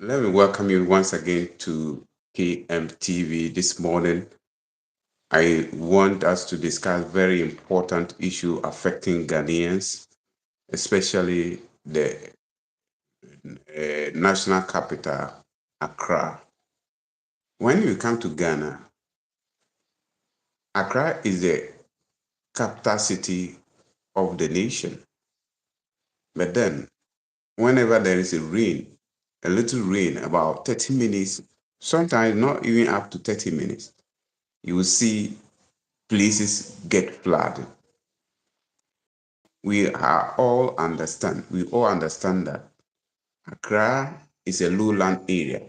Let me welcome you once again to KMTV this morning. I want us to discuss very important issue affecting Ghanaians, especially the national capital, Accra. When you come to Ghana, Accra is the capital city of the nation. But then, whenever there is a little rain, about 30 minutes, sometimes not even up to 30 minutes, you will see places get flooded. We all understand that Accra is a lowland area,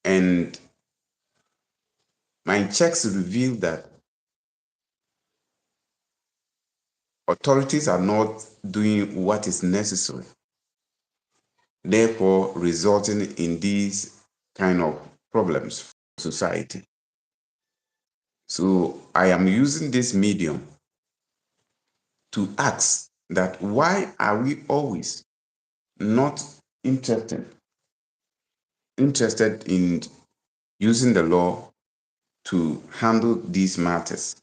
and my checks reveal that authorities are not doing what is necessary, therefore resulting in these kind of problems for society. So I am using this medium to ask that why are we always not interested in using the law to handle these matters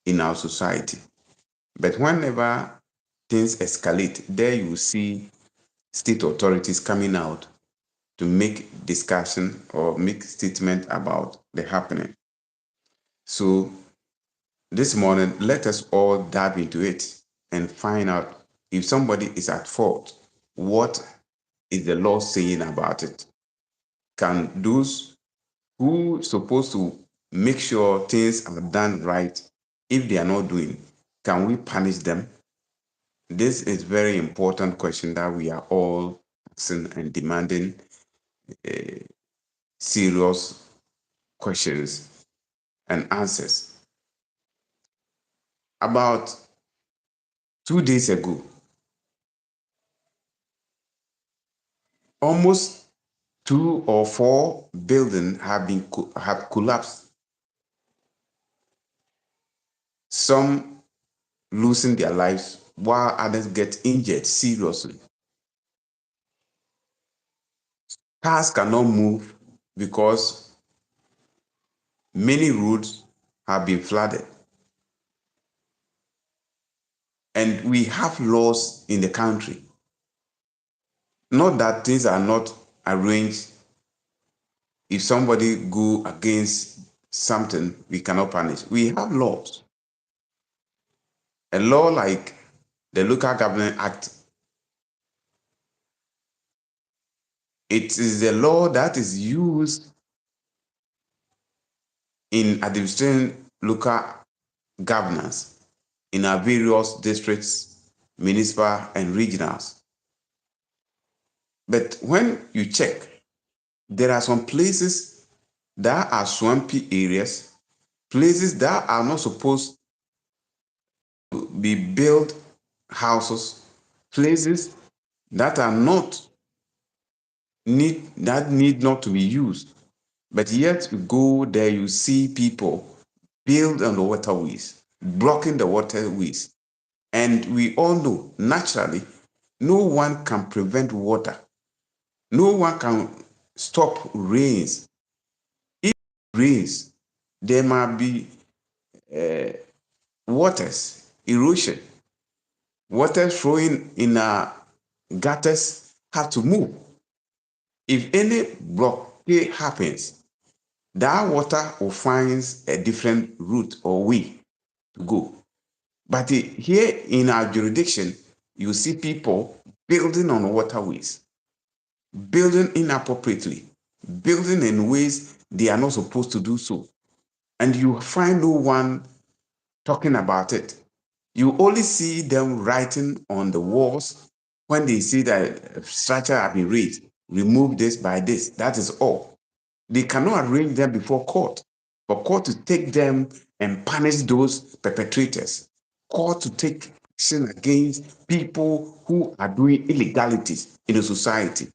in our society? But whenever things escalate, there you will see state authorities coming out to make discussion or make statement about the happening. So this morning, let us all dive into it and find out if somebody is at fault, what is the law saying about it? Can those who supposed to make sure things are done right, if they are not doing, can we punish them? This is very important question that we are all asking and demanding serious questions and answers. About 2 days ago, almost 2 or 4 buildings have collapsed. Some losing their lives while others get injured seriously. Cars cannot move because many roads have been flooded. And we have laws in the country. Not that things are not arranged. If somebody go against something, we cannot punish. We have laws. A law like the Local Government Act, it is a law that is used in administering local governance in our various districts, municipal and regionals. But when you check, there are some places that are swampy areas, places that are not supposed to be built houses, places that are not need not to be used. But yet you go there, you see people build on the waterways, blocking the waterways. And we all know naturally, no one can prevent water. No one can stop rains. If it rains, there might be waters, erosion. Water flowing in our gutters have to move. If any blockade happens, that water will find a different route or way to go. But here in our jurisdiction, you see people building on waterways, building inappropriately, building in ways they are not supposed to do so. And you find no one talking about it. You only see them writing on the walls when they see that structure have been raised. Remove this by this. That is all. They cannot arrange them before court, for court to take them and punish those perpetrators. Court to take action against people who are doing illegalities in the society.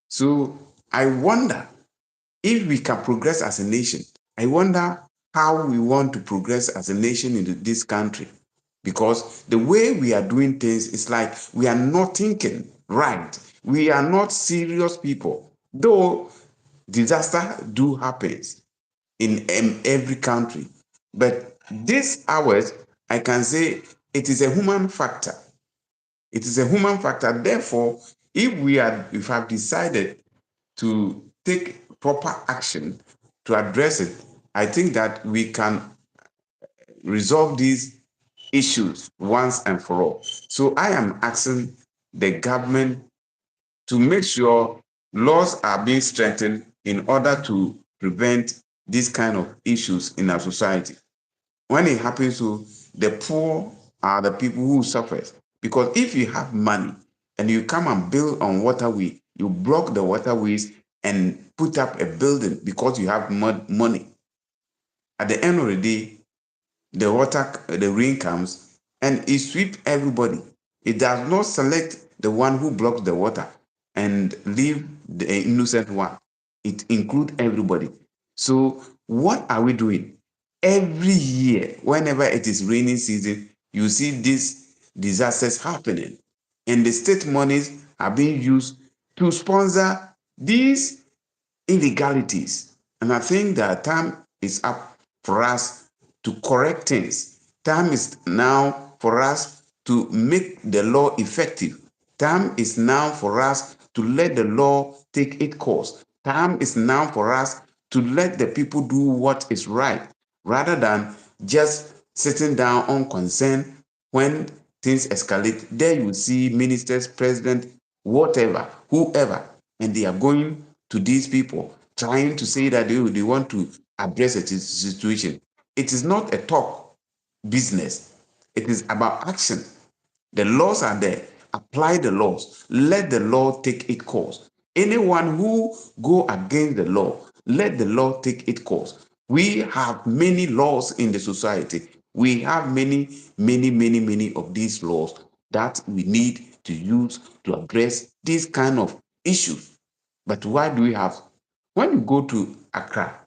So I wonder if we can progress as a nation. I wonder how we want to progress as a nation in this country, because the way we are doing things is like we are not thinking right. We are not serious people, though disaster do happens in every country. But these hours, I can say it is a human factor. It is a human factor. Therefore, if we have decided to take proper action to address it, I think that we can resolve these issues once and for all. So I am asking the government to make sure laws are being strengthened in order to prevent these kind of issues in our society. When it happens to the poor are the people who suffer. Because if you have money and you come and build on waterway, you block the waterways and put up a building because you have money. At the end of the day, the rain comes and it sweeps everybody. It does not select the one who blocks the water and leave the innocent one. It includes everybody. So what are we doing? Every year, whenever it is raining season, you see these disasters happening. And the state monies are being used to sponsor these illegalities. And I think that time is up for us to correct things. Time is now for us to make the law effective. Time is now for us to let the law take its course. Time is now for us to let the people do what is right rather than just sitting down unconcerned when things escalate. There you see ministers, president, whatever, whoever, and they are going to these people trying to say that they want to address a situation. It is not a talk business. It is about action. The laws are there. Apply the laws. Let the law take its course. Anyone who go against the law, let the law take its course. We have many laws in the society. We have many of these laws that we need to use to address these kind of issues. But why do we have? When you go to Accra,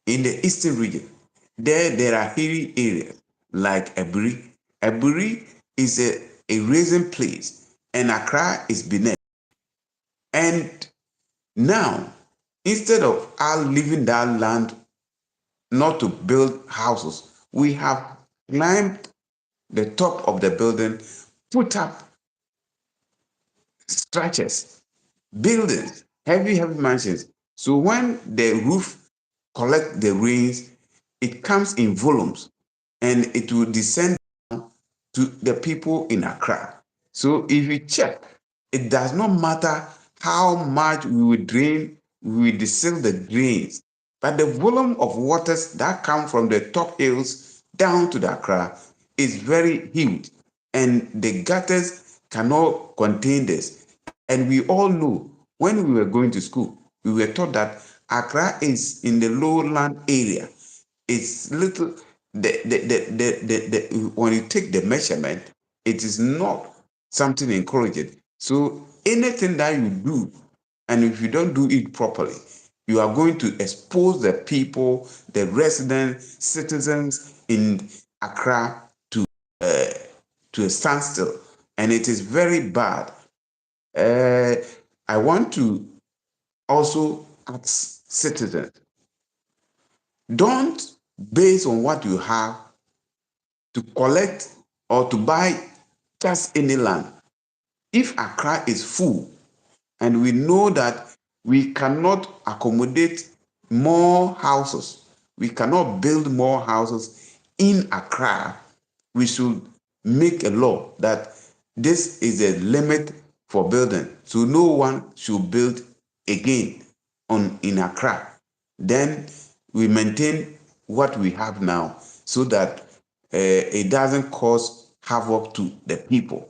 in the eastern region, there are hilly areas like Eburi. Eburi is a raising place, and Accra is Benin. And now, instead of us leaving that land not to build houses, we have climbed the top of the building, put up structures, buildings, heavy mansions. So when the roof collect the rains, it comes in volumes and it will descend to the people in Accra. So if you check, it does not matter how much we will drain, we will distill the drains, but the volume of waters that come from the top hills down to the Accra is very huge, and the gutters cannot contain this. And we all know when we were going to school, we were taught that Accra is in the lowland area. It's little when you take the measurement, it is not something encouraging. So anything that you do, and if you don't do it properly, you are going to expose the people, the residents, citizens in Accra to a standstill, and it is very bad. Uh, I want to also ask citizens, don't base on what you have to collect or to buy just any land. If Accra is full and we know that we cannot accommodate more houses, we cannot build more houses in Accra, we should make a law that this is a limit for building. So no one should build again in Accra. Then we maintain what we have now so that it doesn't cause havoc to the people.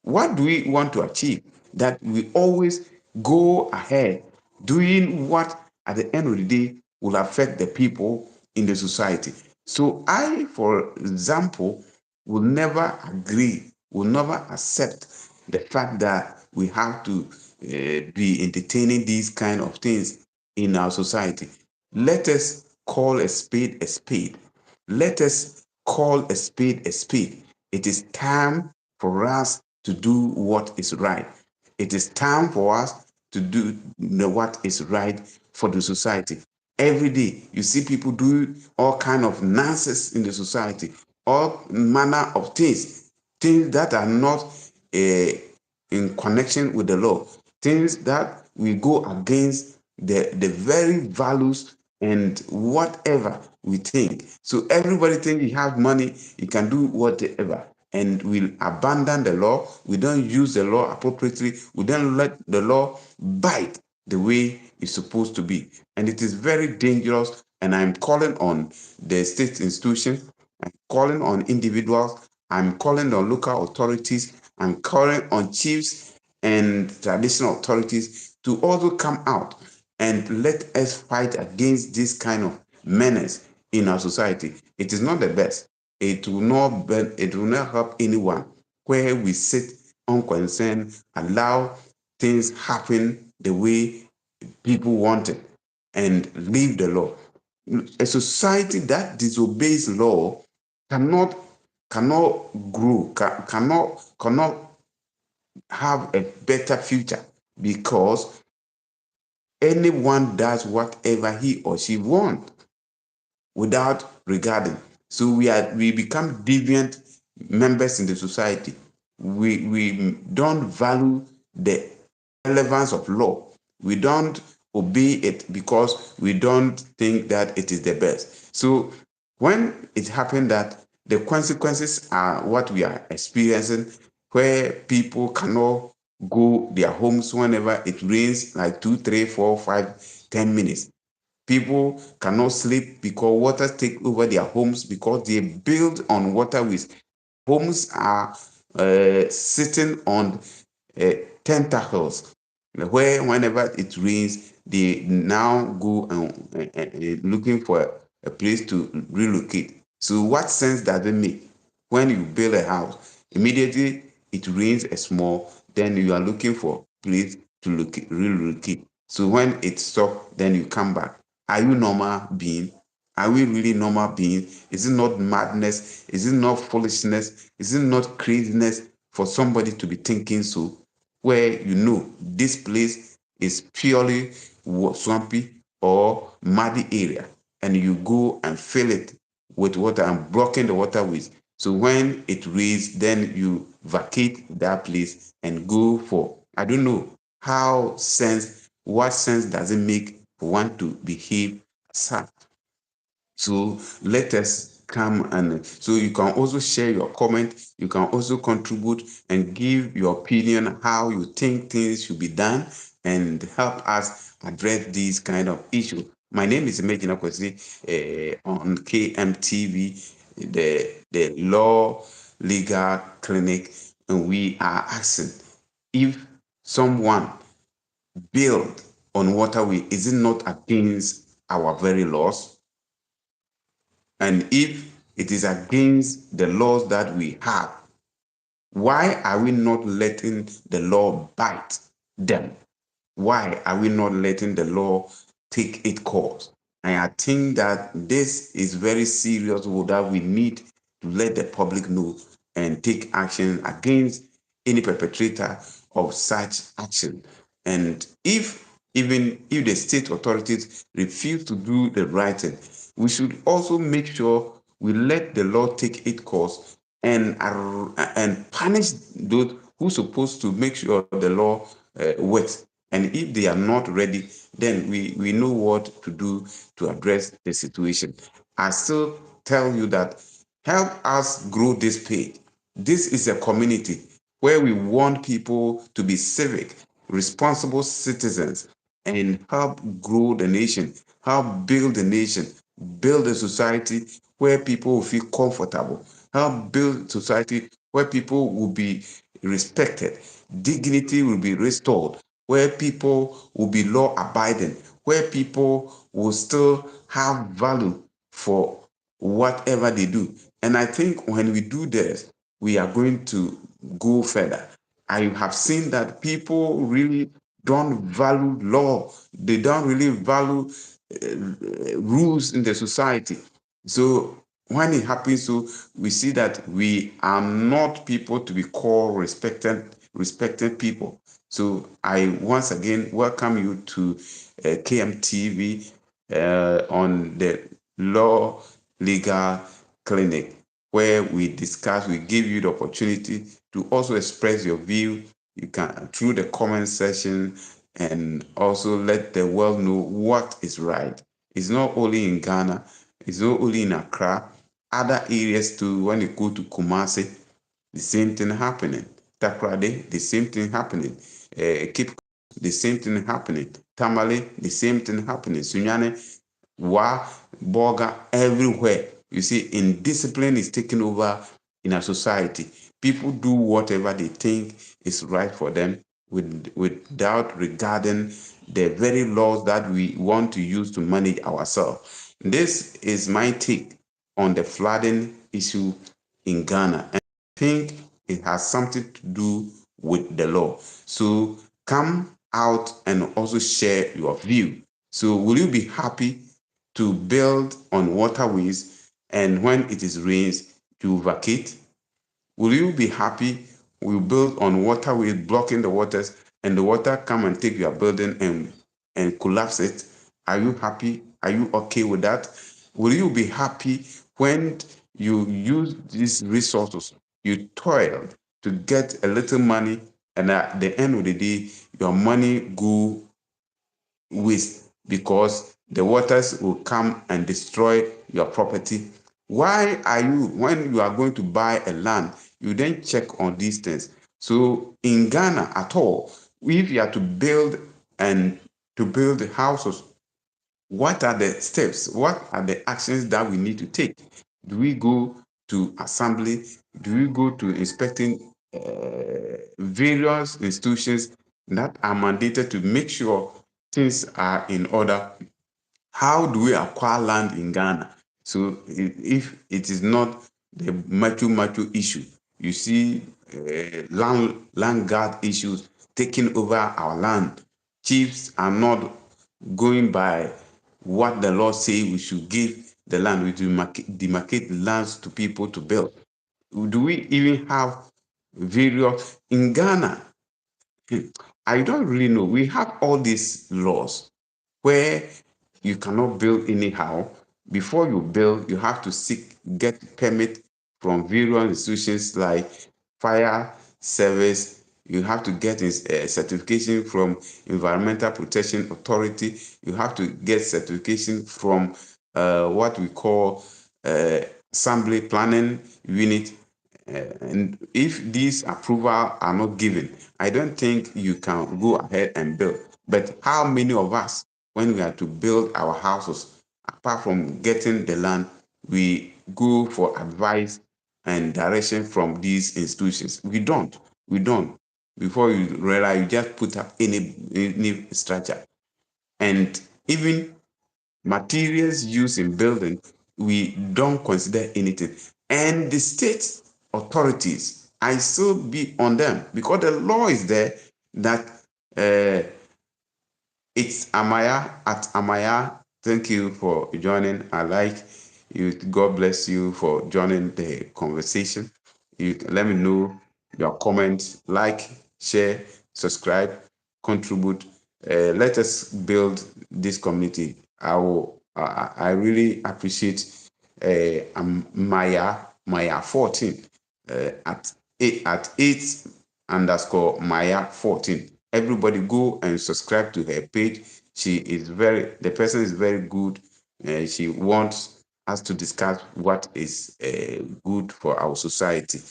What do we want to achieve? That we always go ahead doing what at the end of the day will affect the people in the society. So I, for example, will never agree, will never accept the fact that we have to be entertaining these kind of things in our society. Let us call a spade a spade. Let us call a spade a spade. It is time for us to do what is right. It is time for us to do what is right for the society. Every day, you see people do all kind of nonsense in the society, all manner of things that are not in connection with the law, things that will go against the very values and whatever we think. So everybody think he has money, he can do whatever, and we'll abandon the law. We don't use the law appropriately. We don't let the law bite the way it's supposed to be. And it is very dangerous. And I'm calling on the state institutions, I'm calling on individuals, I'm calling on local authorities, I'm calling on chiefs and traditional authorities to also come out and let us fight against this kind of menace in our society. It is not the best. It will not help anyone where we sit unconcerned, allow things happen the way people want it, and leave the law. A society that disobeys law cannot cannot grow, cannot have a better future, because anyone does whatever he or she wants without regarding. So we become deviant members in the society. We don't value the relevance of law. We don't obey it because we don't think that it is the best. So when it happened that the consequences are what we are experiencing, where people cannot go their homes whenever it rains, like 2, 3, 4, 5, 10 minutes. People cannot sleep because water take over their homes because they build on waterways. Homes are sitting on tentacles, where whenever it rains, they now go and looking for a place to relocate. So what sense does it make when you build a house? Immediately it rains a small, then you are looking for place to relocate. So when it stops, then you come back. Are you normal being? Are we really normal beings? Is it not madness? Is it not foolishness? Is it not craziness for somebody to be thinking so? Where you know this place is purely swampy or muddy area, and you go and fill it with water and blocking the waterways. So when it rains, then you vacate that place and go for, I don't know what sense does it make for one to behave as such? So let us come, and so you can also share your comment. You can also contribute and give your opinion how you think things should be done and help us address these kind of issues. My name is Imagine Kwesi, on KMTV, the Law Legal Clinic, and we are asking if someone build on waterway, is it not against our very laws? And if it is against the laws that we have, why are we not letting the law bite them? Why are we not letting the law take its course? And I think that this is very serious, that we need to let the public know and take action against any perpetrator of such action. And even if the state authorities refuse to do the right thing, we should also make sure we let the law take its course and punish those who are supposed to make sure the law works. And if they are not ready, then we know what to do to address the situation. I still tell you that help us grow this page. This is a community where we want people to be civic, responsible citizens, and help grow the nation, help build the nation, build a society where people will feel comfortable, help build society where people will be respected, dignity will be restored, where people will be law abiding, where people will still have value for whatever they do. And I think when we do this, we are going to go further. I have seen that people really don't value law. They don't really value rules in the society. So when it happens, so we see that we are not people to be called respected people. So I once again welcome you to KMTV on the Law Legal Clinic, where we discuss, we give you the opportunity to also express your view. You can through the comment section and also let the world know what is right. It's not only in Ghana, it's not only in Accra, other areas too. When you go to Kumasi, the same thing happening. Takrade, the same thing happening. Cape, the same thing happening. Tamale, the same thing happening. Sunyane, Wa, Boga, everywhere. You see, indiscipline is taking over in our society. People do whatever they think is right for them without regarding the very laws that we want to use to manage ourselves. This is my take on the flooding issue in Ghana. And I think it has something to do with the law. So come out and also share your view. So will you be happy to build on waterways and when it is rains to vacate? Will you be happy we build on waterways blocking the waters and the water come and take your building and collapse it? Are you happy? Are you okay with that? Will you be happy when you use these resources, you toil to get a little money, and at the end of the day, your money go waste because the waters will come and destroy your property? Why are you, when you are going to buy a land, you then check on these things? So in Ghana at all, if you are to build and to build houses, what are the steps? What are the actions that we need to take? Do we go to assembly? Do we go to inspecting various institutions that are mandated to make sure things are in order? How do we acquire land in Ghana? So if it is not the macho issue, you see land guard issues taking over our land. Chiefs are not going by what the law say we should give the land. We demarcate lands to people to build. Do we even have various in Ghana? I don't really know. We have all these laws where you cannot build anyhow. Before you build, you have to get permit from various institutions like fire service. You have to get a certification from Environmental Protection Authority. You have to get certification from what we call uh, assembly planning unit. And if these approval are not given, I don't think you can go ahead and build. But how many of us, when we are to build our houses, apart from getting the land, we go for advice and direction from these institutions? We don't. We don't. Before you realize, you just put up any structure. And even materials used in building, we don't consider anything. And the state authorities, I still be on them because the law is there that uh, it's Amaya at Amaya. Thank you for joining. I like you. God bless you for joining the conversation. You can let me know your comments, like, share, subscribe, contribute. Let us build this community. I really appreciate Maya 14 at 8 underscore Maya 14. Everybody go and subscribe to her page. The person is very good. She wants us to discuss what is good for our society.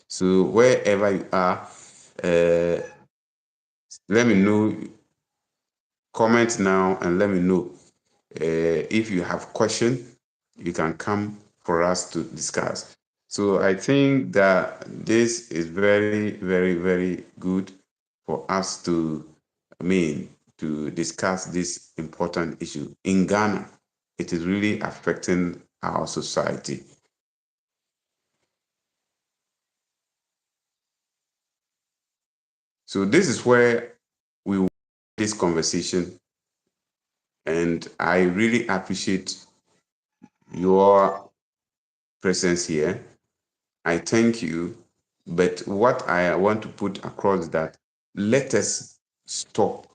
So wherever you are, uh, let me know, comment now and let me know. If you have question, you can come for us to discuss. So I think that this is very, very, very good for us to, to discuss this important issue. In Ghana, it is really affecting our society. So this is where we want this conversation, and I really appreciate your presence here. I thank you. But what I want to put across is that let us stop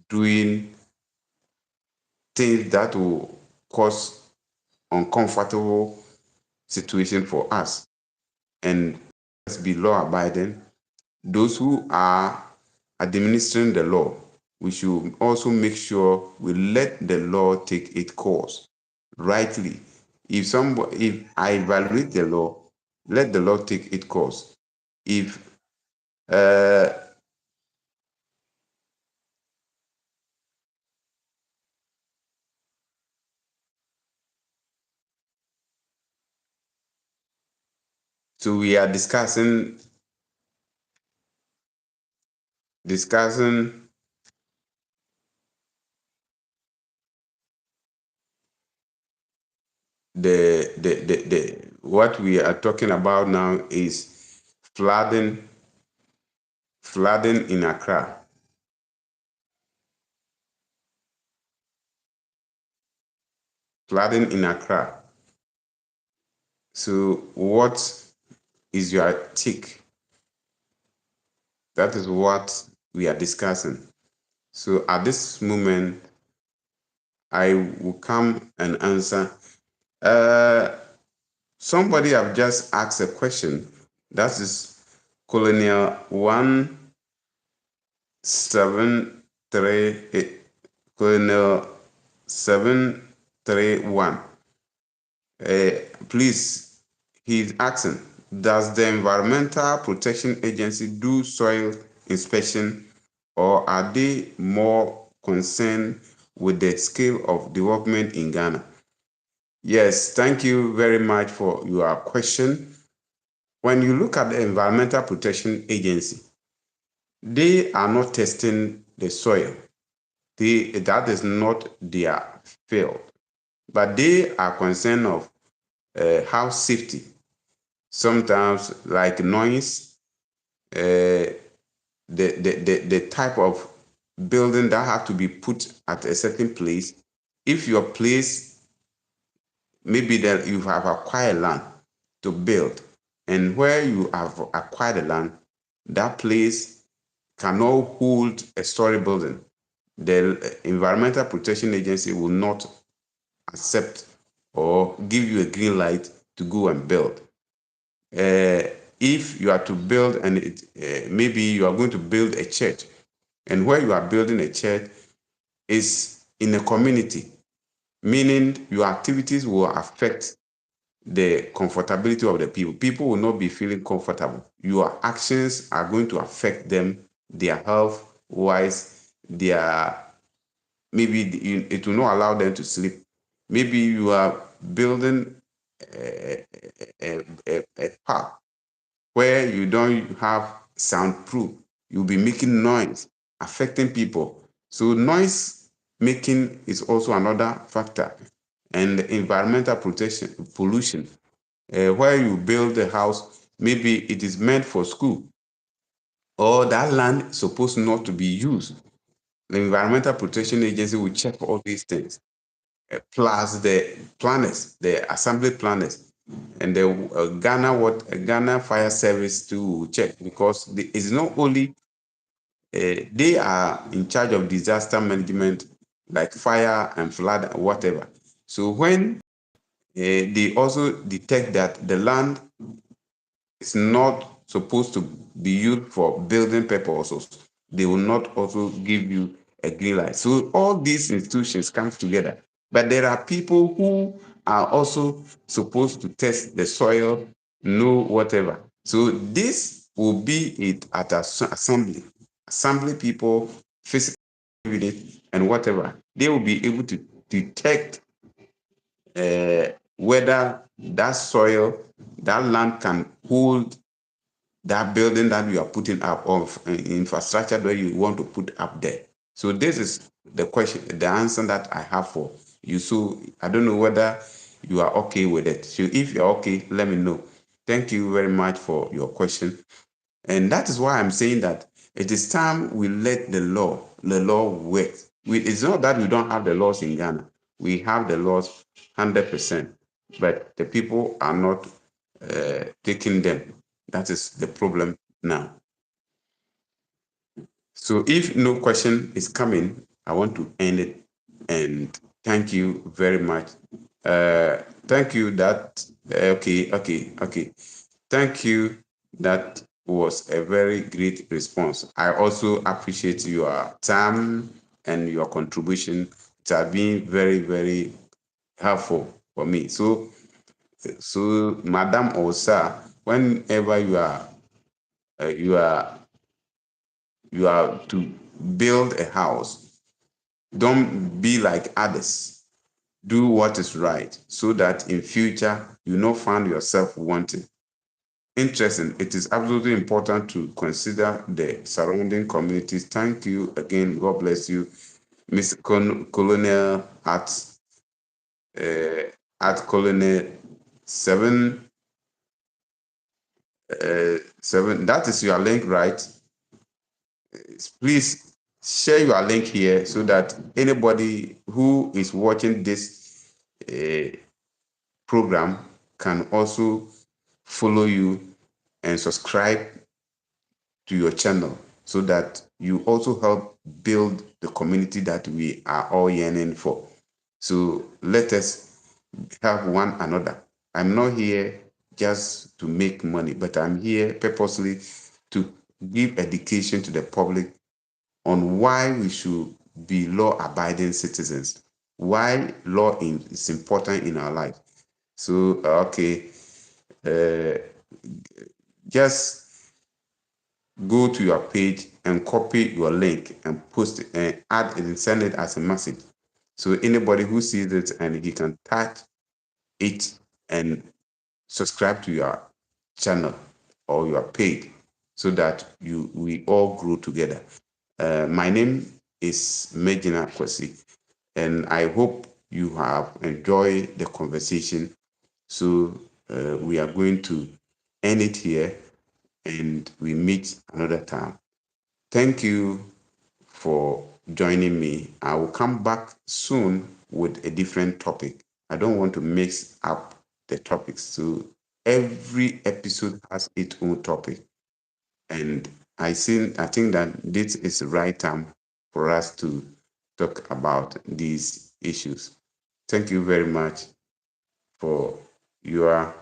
doing things that will cause uncomfortable situation for us. And let's be law abiding. Those who are administering the law, we should also make sure we let the law take its course rightly. If I violate the law, let the law take its course. If uh, so we are discussing the what we are talking about now is flooding in Accra. Flooding in Accra. So what is your take? That is what we are discussing. So at this moment, I will come and answer. Uh, Somebody have just asked a question. That is Colonial 173, Colonial 731. Please, he's asking, does the Environmental Protection Agency do soil inspection, or are they more concerned with the scale of development in Ghana? Yes, thank you very much for your question. When you look at the Environmental Protection Agency, they are not testing the soil. That is not their field, but they are concerned of house safety. Sometimes, like noise, the type of building that have to be put at a certain place. If your place, maybe that you have acquired land to build, and where you have acquired the land, that place cannot hold a story building, the Environmental Protection Agency will not accept or give you a green light to go and build. If you are to build, and maybe you are going to build a church, and where you are building a church is in a community, meaning your activities will affect the comfortability of the people. People will not be feeling comfortable. Your actions are going to affect them, their health wise, their maybe it will not allow them to sleep. Maybe you are building a park where you don't have soundproof. You'll be making noise, affecting people. So noise making is also another factor. And environmental protection, pollution, where you build a house, maybe it is meant for school, or that land is supposed not to be used. The Environmental Protection Agency will check all these things, plus the planners, the assembly planners, and the Ghana Fire Service to check, because it's not only they are in charge of disaster management, like fire and flood, whatever. So when they also detect that the land is not supposed to be used for building purposes, they will not also give you a green light. So all these institutions come together. But there are people who are also supposed to test the soil, know whatever. So this will be it at assembly. Assembly people, physical unit, and whatever. They will be able to detect whether that soil, that land can hold that building that you are putting up, of infrastructure that you want to put up there. So this is the question, the answer that I have for you. So I don't know whether you are okay with it. So if you're okay, let me know. Thank you very much for your question. And that is why I'm saying that it is time we let the law work. It's not that we don't have the laws in Ghana. We have the laws 100%, but the people are not taking them. That is the problem now. So if no question is coming, I want to end it and thank you very much. Thank you that, okay. Thank you. That was a very great response. I also appreciate your time and your contribution. It has been very, very helpful for me. So Madam or Sir, whenever uh, you are you are to build a house, don't be like others. Do what is right so that in future you not find yourself wanting. Interesting. It is absolutely important to consider the surrounding communities. Thank you again. God bless you, Miss Colonel at Colonel 7 7. That is your link, right? Please share your link here so that anybody who is watching this program can also follow you and subscribe to your channel so that you also help build the community that we are all yearning for. So let us help one another. I'm not here just to make money, but I'm here purposely to give education to the public on why we should be law-abiding citizens, why law is important in our life. So, okay, uh, just go to your page and copy your link and post it and add and send it as a message. So anybody who sees it and he can touch it and subscribe to your channel or your page so that we all grow together. My name is Megina Kwesi, and I hope you have enjoyed the conversation. So we are going to end it here and we meet another time. Thank you for joining me. I will come back soon with a different topic. I don't want to mix up the topics. So every episode has its own topic. And I think that this is the right time for us to talk about these issues. Thank you very much for your